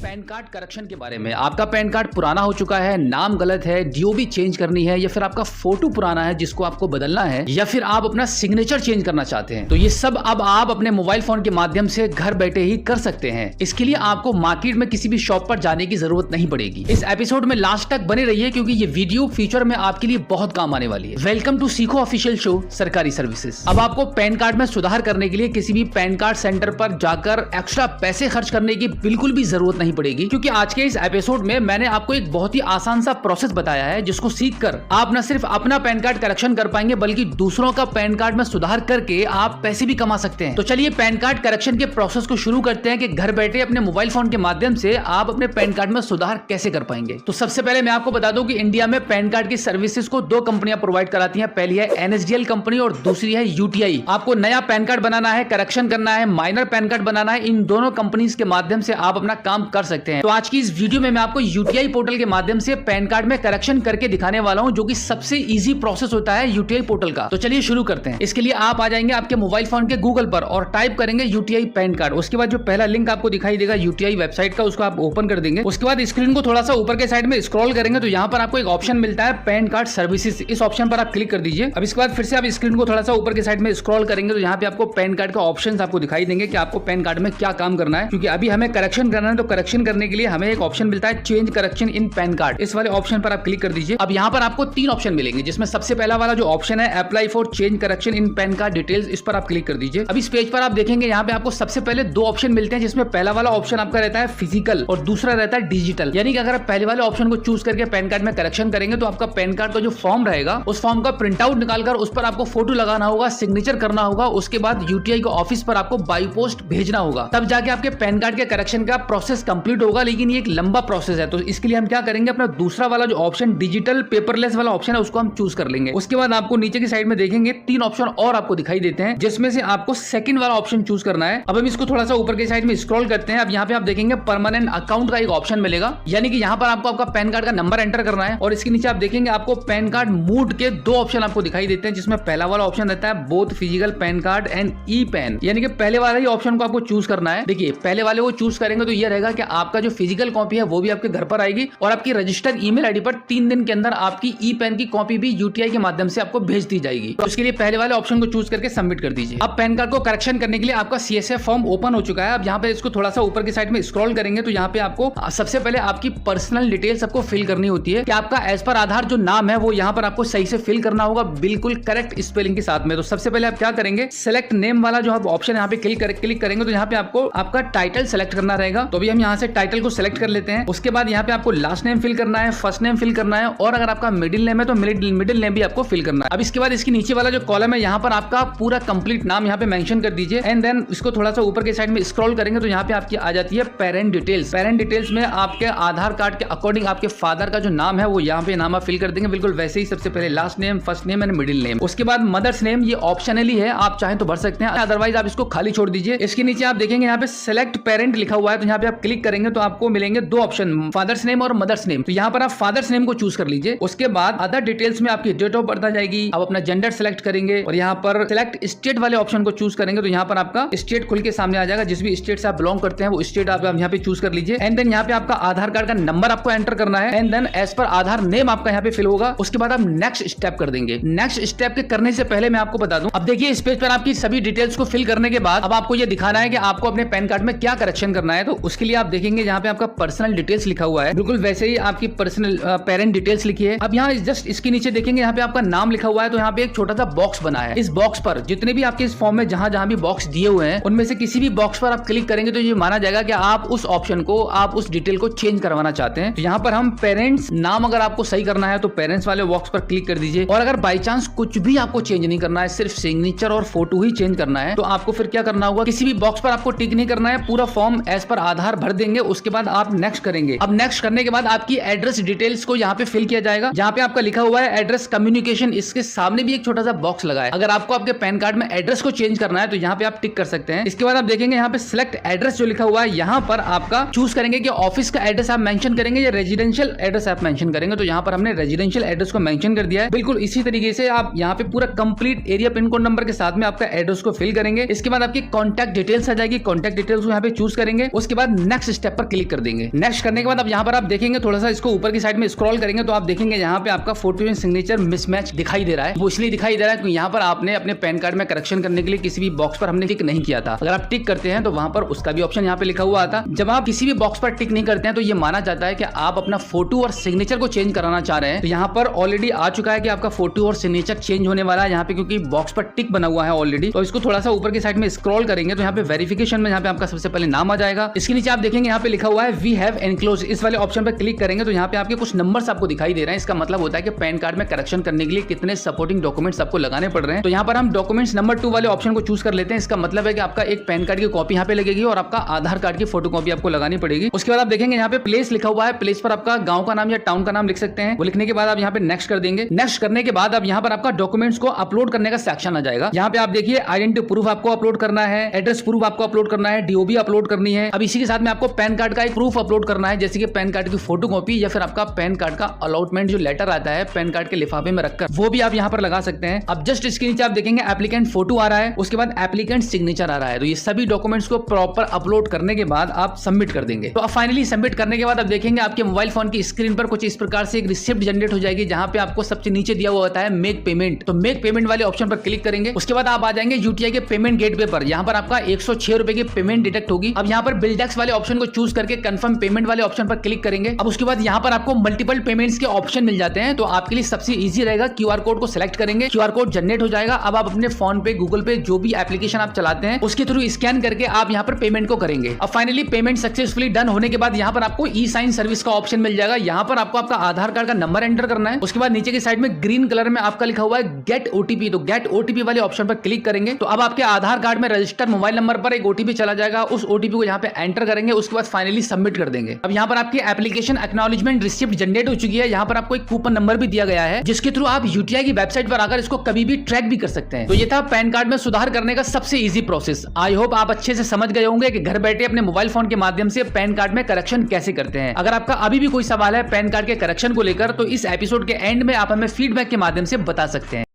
Pan card correction के बारे में। आपका पैन कार्ड पुराना हो चुका है, नाम गलत है, डीओबी चेंज करनी है, या फिर आपका फोटो पुराना है जिसको आपको बदलना है, या फिर आप अपना सिग्नेचर चेंज करना चाहते हैं, तो ये सब अब आप अपने मोबाइल फोन के माध्यम से घर बैठे ही कर सकते हैं। इसके लिए आपको मार्केट में किसी भी शॉप पर जाने की जरूरत नहीं पड़ेगी। इस एपिसोड में लास्ट तक बने रहिए क्योंकि ये वीडियो फ्यूचर में आपके लिए बहुत काम आने वाली है। वेलकम टू सीखो ऑफिशियल शो सरकारी सर्विसेज। अब आपको पैन कार्ड में सुधार करने के लिए किसी भी पैन कार्ड सेंटर पर जाकर एक्स्ट्रा पैसे खर्च करने की बिल्कुल भी जरूरत नहीं पड़ेगी, क्योंकि आज के इस एपिसोड में मैंने आपको एक बहुत ही आसान सा प्रोसेस बताया है जिसको सीखकर आप न सिर्फ अपना पैन कार्ड करेक्शन कर पाएंगे बल्कि दूसरों का पैन कार्ड में सुधार करके आप पैसे भी कमा सकते हैं। तो चलिए पैन कार्ड करेक्शन के प्रोसेस को शुरू करते हैं कि घर बैठे अपने मोबाइल फोन के माध्यम से आप अपने पैन कार्ड में सुधार कैसे कर पाएंगे। तो सबसे पहले मैं आपको बता दूं कि इंडिया में पैन कार्ड की सर्विसेज को दो कंपनियां प्रोवाइड कराती हैं। पहली है एनएसडीएल कंपनी और दूसरी है यूटीआई। आपको नया पैन कार्ड बनाना है, करेक्शन करना है, माइनर पैन कार्ड बनाना है, इन दोनों कंपनीज के माध्यम से आप अपना काम कर सकते हैं। तो आज की इस वीडियो में मैं आपको यूटीआई पोर्टल के माध्यम से पैन कार्ड में करेक्शन करके दिखाने वाला हूं, जो कि सबसे इजी प्रोसेस होता है यूटीआई पोर्टल का। तो चलिए शुरू करते हैं। इसके लिए आप आ जाएंगे आपके मोबाइल फोन के गूगल पर और टाइप करेंगे यूटीआई पैन कार्ड। उसके बाद जो पहला लिंक आपको दिखाई देगा यूटीआई वेबसाइट का, उसको आप ओपन कर देंगे। उसके बाद स्क्रीन को थोड़ा सा ऊपर के साइड में स्क्रॉल करेंगे तो यहाँ पर आपको एक ऑप्शन मिलता है पैन कार्ड सर्विसेज। इस ऑप्शन पर आप क्लिक कर दीजिए। अब इसके बाद फिर से आप स्क्रीन को थोड़ा सा ऊपर के साइड में स्क्रॉल करेंगे तो यहाँ पे आपको पैन कार्ड का ऑप्शन आपको दिखाई देंगे कि आपको पैन कार्ड में क्या काम करना है। क्योंकि अभी हमें करेक्शन करना है तो करेक्शन करने के लिए हमें एक ऑप्शन मिलता है change correction in pan card. इस वाले ऑप्शन पर आप क्लिक कर दीजिए। अब यहाँ पर आपको तीन ऑप्शन मिलेंगे, जिसमें सबसे पहला वाला जो ऑप्शन है apply for change correction in pan card details, इस पर आप क्लिक कर दीजिए। अब इस पेज पर आप देखेंगे यहाँ पे आपको सबसे पहले दो ऑप्शन मिलते हैं, जिसमें पहला वाला ऑप्शन आपका रहता है फिजिकल और दूसरा रहता है डिजिटल। यानी कि अगर आप पहले वाले ऑप्शन को चूज करके पैन कार्ड में करेक्शन करेंगे तो आपका पैन कार्ड का जो फॉर्म रहेगा उस फॉर्म का प्रिंट आउट निकालकर उस पर आपको फोटो लगाना होगा, सिग्नेचर करना होगा, उसके बाद यूटीआई के ऑफिस पर आपको बाई पोस्ट भेजना होगा, तब जाके आपके पैन कार्ड के करेक्शन का प्रोसेस कंप्लीट होगा। लेकिन ये एक लंबा प्रोसेस है, तो इसके लिए हम क्या करेंगे, अपना दूसरा वाला जो ऑप्शन डिजिटल पेपरलेस वाला ऑप्शन है उसको हम चूज कर लेंगे। उसके बाद आपको नीचे की साइड में देखेंगे तीन ऑप्शन और आपको दिखाई देते हैं, जिसमें से आपको सेकंड वाला ऑप्शन चूज करना है। अब हम इसको थोड़ा सा ऊपर की साइड में स्क्रॉल करते हैं। अब यहाँ पे आप देखेंगे परमानेंट अकाउंट का एक ऑप्शन मिलेगा, यानी कि यहाँ पर आपको आपका पैन कार्ड का नंबर एंटर करना है। और इसके नीचे आप देखेंगे आपको पैन कार्ड मोड के दो ऑप्शन आपको दिखाई देते हैं, जिसमें पहला वाला ऑप्शन रहता है both physical pan card and e PAN, यानी कि पहले वाला ही ऑप्शन को आपको चूज करना है। देखिए पहले वाले को चूज करेंगे तो ये रहेगा कि आपका जो फिजिकल कॉपी है वो भी आपके घर पर आएगी और आपकी रजिस्टर्ड ईमेल आईडी पर 3 दिन के अंदर आपकी ई पैन की कॉपी भी यूटीआई के माध्यम से आपको भेज दी जाएगी। तो इसके लिए पहले वाले ऑप्शन को चूज करके सबमिट कर दीजिए। अब पैन कार्ड को करेक्शन करने के लिए आपका सीएसएफ फॉर्म ओपन हो चुका है। अब यहाँ पे इसको थोड़ा सा ऊपर की साइड में स्क्रॉल करेंगे तो यहाँ पे आपको सबसे पहले आपकी पर्सनल डिटेल्स आपको फिल करनी होती है कि आपका एज पर आधार जो नाम है वो यहाँ पर आपको सही से फिल करना होगा, बिल्कुल करेक्ट स्पेलिंग के साथ में। तो सबसे पहले आप क्या करेंगे, सिलेक्ट नेम वाला जो आप ऑप्शन यहाँ पे क्लिक करेंगे तो यहाँ पे आपको आपका टाइटल सेलेक्ट करना रहेगा। तो अभी हम यहाँ से टाइटल को सिलेक्ट कर लेते हैं। उसके बाद यहाँ पे आपको लास्ट नेम फिल करना है, फर्स्ट नेम फिल करना है, और अगर आपका मिडिल नेम है तो मिडिल नेम भी आपको फिल करना है। अब इसके बाद इसके नीचे वाला जो कॉलम है यहाँ पर आपका पूरा कंप्लीट नाम यहाँ पे मेंशन कर दीजिए। एंड देन इसको थोड़ा सा ऊपर के साइड में स्क्रॉल करेंगे तो यहाँ पे आपकी आ जाती है पेरेंट डिटेल्स। पेरेंट डिटेल्स में आपके आधार कार्ड के अकॉर्डिंग आपके फादर का जो नाम है वो यहाँ पे नाम आप फिल कर देंगे, बिल्कुल वैसे ही। सबसे पहले last name, first name and middle name. उसके बाद मदर्स नेम, ये ऑप्शनली है, आप चाहें तो भर सकते हैं, अदरवाइज आप इसको खाली छोड़ दीजिए। इसके नीचे आप देखेंगे यहाँ पे सेलेक्ट पेरेंट लिखा हुआ है, तो यहाँ पे आप क्लिक करेंगे तो आपको मिलेंगे दो ऑप्शन, फादर्स नेम और मदर्स नेम। तो यहाँ पर आप फादर्स नेम को चूज कर लीजिए। उसके बाद अदर डिटेल्स में आपकी डेट ऑफ बर्थ आ जाएगी, आप अपना जेंडर सेलेक्ट करेंगे और यहाँ पर सिलेक्ट स्टेट वाले ऑप्शन को चूज करेंगे तो यहाँ पर आपका स्टेट खुल के सामने आ जाएगा। जिस भी स्टेट से आप बिलोंग करते हैं वो स्टेट आप यहाँ पे चूज कर लीजिए। एंड देन यहाँ पे आपका आधार कार्ड का नंबर आपको एंटर करना है। And then as per Aadhaar name आपका यहाँ पे फिल होगा। उसके बाद आप नेक्स्ट स्टेप कर देंगे। नेक्स्ट स्टेप के करने से पहले मैं आपको बता दूं, अब देखिए इस पेज पर आपकी सभी डिटेल्स को फिल करने के बाद अब आपको ये दिखाना है कि आपको अपने पैन कार्ड में क्या करेक्शन करना है। तो उसके लिए आप देखेंगे यहाँ पे आपका पर्सनल डिटेल्स लिखा हुआ है, बिल्कुल वैसे ही आपकी पर्सनल पेरेंट डिटेल्स लिखी है। अब यहाँ जस्ट इसके नीचे देखेंगे यहाँ पे आपका नाम लिखा हुआ है, तो यहाँ पे एक छोटा सा बॉक्स बना है। इस बॉक्स पर जितने भी आपके इस फॉर्म में जहां भी बॉक्स दिए हुए हैं उनमें से किसी भी बॉक्स पर आप क्लिक करेंगे तो ये माना जाएगा कि आप उस ऑप्शन को, आप उस डिटेल को चेंज करवाना चाहते हैं। तो यहाँ पर हम पेरेंट्स नाम अगर आपको सही करना है तो पेरेंट्स वाले बॉक्स पर क्लिक कर दीजिए। और अगर बाई चांस कुछ भी आपको चेंज नहीं करना है, सिर्फ सिग्नेचर और फोटो ही चेंज करना है, तो आपको फिर क्या करना होगा, किसी भी बॉक्स पर आपको टिक नहीं करना है, पूरा फॉर्म एज पर आधार भर देंगे। उसके बाद आप नेक्स्ट करेंगे। अब नेक्स्ट करने के बाद आपकी एड्रेस डिटेल्स को यहाँ पे फिल किया जाएगा, जहाँ पे आपका लिखा हुआ है एड्रेस कम्युनिकेशन। इसके सामने भी एक छोटा सा बॉक्स लगा है, अगर आपको आपके पैन कार्ड में एड्रेस को चेंज करना है तो यहाँ पे आप टिक कर सकते हैं। इसके बाद आप देखेंगे यहाँ पे सिलेक्ट एड्रेस जो लिखा हुआ है, यहाँ पर आपका चूज करेंगे कि ऑफिस का एड्रेस आप मेंशन करेंगे या रेजिडेंशियल एड्रेस आप मेंशन करेंगे। तो यहाँ पर हमने रेजिडेंशियल एड्रेस को मेंशन कर दिया है। बिल्कुल इसी तरीके से आप यहाँ पे पूरा complete area pin code number के साथ में आपका एड्रेस को फिल करेंगे। इसके बाद आपकी कॉन्टैक्ट डिटेल्स आ जाएगी, कॉन्टैक्ट डिटेल्स को यहाँ पे चूज करेंगे। उसके बाद नेक्स्ट नेक्स्ट स्टेप पर क्लिक कर देंगे। नेक्स्ट करने के बाद अब यहाँ पर आप देखेंगे थोड़ा सा इसको ऊपर की साइड में स्क्रॉल करेंगे तो आप देखेंगे यहाँ पे आपका फोटो एंड सिग्नेचर मिसमैच दिखाई दे रहा है। वो इसलिए दिखाई दे रहा है क्योंकि यहाँ पर आपने अपने पैन कार्ड में करेक्शन करने के लिए किसी भी बॉक्स पर हमने टिक नहीं किया था। अगर आप टिक करते हैं तो वहां पर उसका भी ऑप्शन यहाँ पे लिखा हुआ आता। जब आप किसी भी बॉक्स पर टिक नहीं करते हैं तो ये माना जाता है कि आप अपना फोटो और सिग्नेचर को चेंज कराना चाह रहे हैं। तो यहाँ पर ऑलरेडी आ चुका है कि आपका फोटो और सिग्नेचर चेंज होने वाला है यहाँ पे, क्योंकि बॉक्स पर टिक बना हुआ है ऑलरेडी। तो इसको थोड़ा सा ऊपर की साइड में स्क्रॉल करेंगे तो यहाँ पे वेरिफिकेशन में यहाँ पे आपका सबसे पहले नाम आ जाएगा। इसके नीचे आप देखेंगे यहाँ पे लिखा हुआ है वी हैव एनक्लोज। इस वाले ऑप्शन पर क्लिक करेंगे तो यहाँ पे आपके कुछ नंबर्स आपको दिखाई दे रहे हैं। इसका मतलब होता है कि पैन कार्ड में करेक्शन करने के लिए कितने सपोर्टिंग डॉक्यूमेंट्स आपको लगाने पड़ रहे हैं। तो यहाँ पर हम डॉक्यूमेंट्स नंबर 2 वाले ऑप्शन को चूज कर लेते हैं। इसका मतलब है कि आपका एक पैन कार्ड की कॉपी यहाँ पे लगेगी और आपका आधार कार्ड की फोटो कॉपी आपको लगानी पड़ेगी। उसके बाद आप देखेंगे यहाँ पे प्लेस लिखा हुआ है। प्लेस पर आपका गांव का नाम या टाउन का नाम लिख सकते हैं। वो लिखने के बाद आप यहाँ पे नेक्स्ट कर देंगे। नेक्स्ट करने के बाद अब यहाँ पर आपका डॉक्यूमेंट्स को अपलोड करने का सेक्शन आ जाएगा। यहाँ पे आप देखिए आइडेंटिटी प्रूफ आपको अपलोड करना है, एड्रेस प्रूफ आपको अपलोड करना है, डीओबी अपलोड करनी है। अब इसी के साथ में आपको पैन कार्ड का एक प्रूफ अपलोड करना है, जैसे कि पैन कार्ड की फोटो कॉपी या फिर आपका पैन कार्ड का अलॉटमेंट जो लेटर आता है पैन कार्ड के लिफाफे में रखकर, वो भी आप यहाँ पर लगा सकते हैं। अब जस्ट इसके नीचे आप देखेंगे एप्लीकेंट फोटो आ रहा है, उसके बाद एप्लीकेंट सिग्नेचर आ रहा है। तो ये सभी डॉक्यूमेंट्स को प्रॉपर अपलोड करने के बाद आप सबमिट कर देंगे। तो अब फाइनली सबमिट करने के बाद आप देखेंगे आपके मोबाइल फोन की स्क्रीन पर कुछ इस प्रकार से एक रिसिप्ट जनरेट हो जाएगी, जहां पे आपको सबसे नीचे दिया हुआ होता है मेक पेमेंट। तो मेक पेमेंट वाले ऑप्शन पर क्लिक करेंगे। उसके बाद आप आ जाएंगे यूटीआई के पेमेंट गेटवे पर। यहाँ पर आपका 106 रुपए की पेमेंट डिडक्ट होगी। अब यहाँ पर बिल टैक्स वाले ऑप्शन को चूज करके कंफर्म पेमेंट वाले ऑप्शन पर क्लिक करेंगे। अब उसके बाद यहाँ पर आपको मल्टीपल पेमेंट्स के ऑप्शन मिल जाते हैं। तो आपके लिए सबसे इजी रहेगा क्यूआर कोड को सिलेक्ट करेंगे, क्यूआर कोड जनरेट हो जाएगा। अब आप अपने फोन पे, गूगल पे, जो भी एप्लीकेशन आप चलाते हैं उसके थ्रू स्कैन करके आप यहाँ पर पेमेंट को करेंगे। अब फाइनली पेमेंट सक्सेसफुली डन होने के बाद यहाँ पर आपको ई साइन सर्विस का ऑप्शन मिल जाएगा। यहाँ पर आपको आपका आधार कार्ड का नंबर एंटर करना है। उसके बाद नीचे की साइड में ग्रीन कलर में आपका लिखा हुआ है गेट ओटीपी। तो गेट ओटीपी वाले ऑप्शन पर क्लिक करेंगे तो अब आपके आधार कार्ड में रजिस्टर्ड मोबाइल नंबर पर एक ओटीपी चला जाएगा। उस ओटीपी को यहाँ पे एंटर करेंगे। उसके बाद फाइनली सबमिट कर देंगे। अब यहाँ पर आपकी एप्लीकेशन एक्नॉलेजमेंट रिसिप्ट जनरेट हो चुकी है। यहाँ पर आपको एक कूपन नंबर भी दिया गया है, जिसके थ्रू आप यूटीआई की वेबसाइट पर आकर इसको कभी भी ट्रैक भी कर सकते हैं। तो ये था पैन कार्ड में सुधार करने का सबसे इजी प्रोसेस। आई होप आप अच्छे से समझ गए होंगे कि घर बैठे अपने मोबाइल फोन के माध्यम से पैन कार्ड में करेक्शन कैसे करते हैं। अगर आपका अभी भी कोई सवाल है पैन कार्ड के करेक्शन को लेकर तो इस एपिसोड के एंड में आप हमें फीडबैक के माध्यम से बता सकते हैं।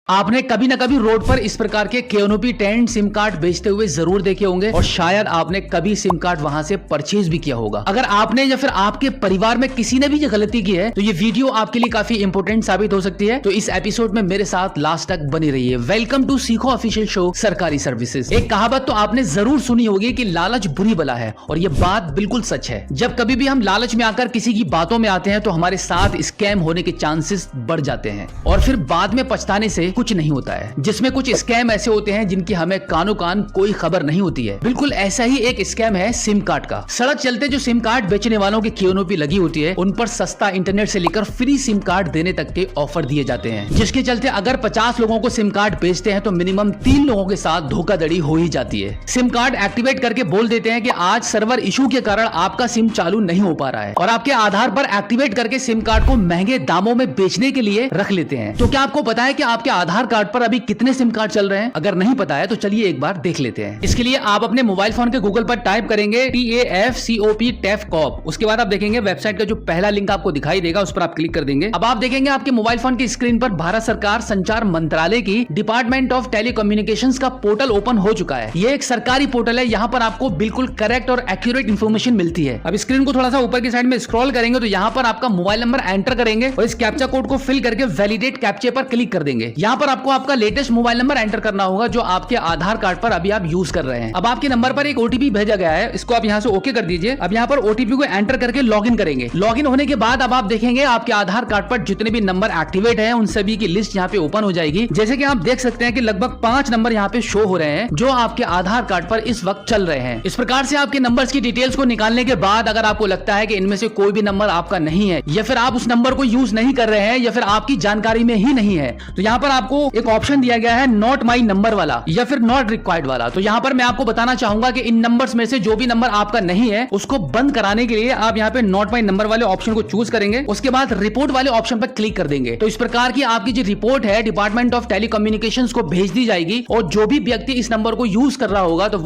आपने कभी ना कभी रोड पर इस प्रकार के केओनोपी टेंट सिम कार्ड बेचते हुए जरूर देखे होंगे और शायद आपने कभी सिम कार्ड वहां से परचेज भी किया होगा। अगर आपने या फिर आपके परिवार में किसी ने भी ये गलती की है तो ये वीडियो आपके लिए काफी इंपोर्टेंट साबित हो सकती है। तो इस एपिसोड में मेरे साथ लास्ट तक बनी रहिए। वेलकम टू सीखो ऑफिशियल शो सरकारी सर्विसेज। एक कहावत तो आपने जरूर सुनी होगी कि लालच बुरी बला है, और ये बात बिल्कुल सच है। जब कभी भी हम लालच में आकर किसी की बातों में आते हैं तो हमारे साथ स्कैम होने के चांसेस बढ़ जाते हैं और फिर बाद में पछताने से कुछ नहीं होता है। जिसमें कुछ स्कैम ऐसे होते हैं जिनकी हमें कानो कान कोई खबर नहीं होती है। बिल्कुल ऐसा ही एक स्कैम है सिम कार्ड का। सड़क चलते जो सिम कार्ड बेचने वालों की केओनोपी लगी होती है उन पर सस्ता इंटरनेट से लेकर फ्री सिम कार्ड देने तक के ऑफर दिए जाते हैं, जिसके चलते अगर 50 लोगों को सिम कार्ड बेचते हैं तो मिनिमम 3 लोगों के साथ धोखाधड़ी हो ही जाती है। सिम कार्ड एक्टिवेट करके बोल देते हैं कि आज सर्वर इशू के कारण आपका सिम चालू नहीं हो पा रहा है, और आपके आधार पर एक्टिवेट करके सिम कार्ड को महंगे दामों में बेचने के लिए रख लेते हैं। तो क्या आपको पता है कि आपके आधार कार्ड पर अभी कितने सिम कार्ड चल रहे हैं? अगर नहीं पता है तो चलिए एक बार देख लेते हैं। इसके लिए आप अपने मोबाइल फोन के गूगल पर टाइप करेंगे TAFCOP। उसके बाद आप देखेंगे वेबसाइट का जो पहला लिंक आपको दिखाई देगा उस पर आप क्लिक कर देंगे। अब आप देखेंगे आपके मोबाइल फोन की स्क्रीन पर भारत सरकार संचार मंत्रालय की डिपार्टमेंट ऑफ टेलीकम्युनिकेशंस का पोर्टल ओपन हो चुका है। ये एक सरकारी पोर्टल है। यहाँ पर आपको बिल्कुल करेक्ट और एक्यूरेट इन्फॉर्मेशन मिलती है। अब स्क्रीन को थोड़ा सा ऊपर की साइड में स्क्रॉल करेंगे तो यहाँ पर आपका मोबाइल नंबर एंटर करेंगे और इस कैप्चा कोड को फिल करके वैलिडेट कैप्चे पर क्लिक कर देंगे। यहाँ पर आपको आपका लेटेस्ट मोबाइल नंबर एंटर करना होगा जो आपके आधार कार्ड पर अभी आप यूज कर रहे हैं। अब आपके नंबर पर एक ओटीपी भेजा गया है, इसको आप यहाँ से ओके कर दीजिए। अब यहाँ पर ओटीपी को एंटर करके लॉगिन करेंगे। लॉगिन होने के बाद अब आप देखेंगे आपके आधार कार्ड पर जितने भी नंबर एक्टिवेट है उन सभी की लिस्ट यहाँ पे ओपन हो जाएगी। जैसे कि आप देख सकते हैं कि लगभग 5 नंबर यहाँ पे शो हो रहे हैं जो आपके आधार कार्ड पर इस वक्त चल रहे हैं। इस प्रकार से आपके नंबर्स की डिटेल्स को निकालने के बाद अगर आपको लगता है कि इनमें से कोई भी नंबर आपका नहीं है या फिर आप उस नंबर को यूज नहीं कर रहे हैं या फिर आपकी जानकारी में ही नहीं है, तो यहाँ पर आपको एक ऑप्शन दिया गया है नॉट माई नंबर वाला या फिर नॉट रिक्वायर्ड वाला। तो यहाँ पर मैं आपको बताना चाहूंगा कि इन नंबर्स में से जो भी नंबर आपका नहीं है उसको बंद कराने के लिए आप यहाँ पे नॉट माई नंबर वाले ऑप्शन को चूज करेंगे। उसके बाद रिपोर्ट वाले ऑप्शन पर क्लिक कर देंगे। तो इस प्रकार की आपकी जो रिपोर्ट है डिपार्टमेंट ऑफ टेलीकम्युनिकेशंस को भेज दी जाएगी और जो भी व्यक्ति इस नंबर को यूज कर रहा होगा तो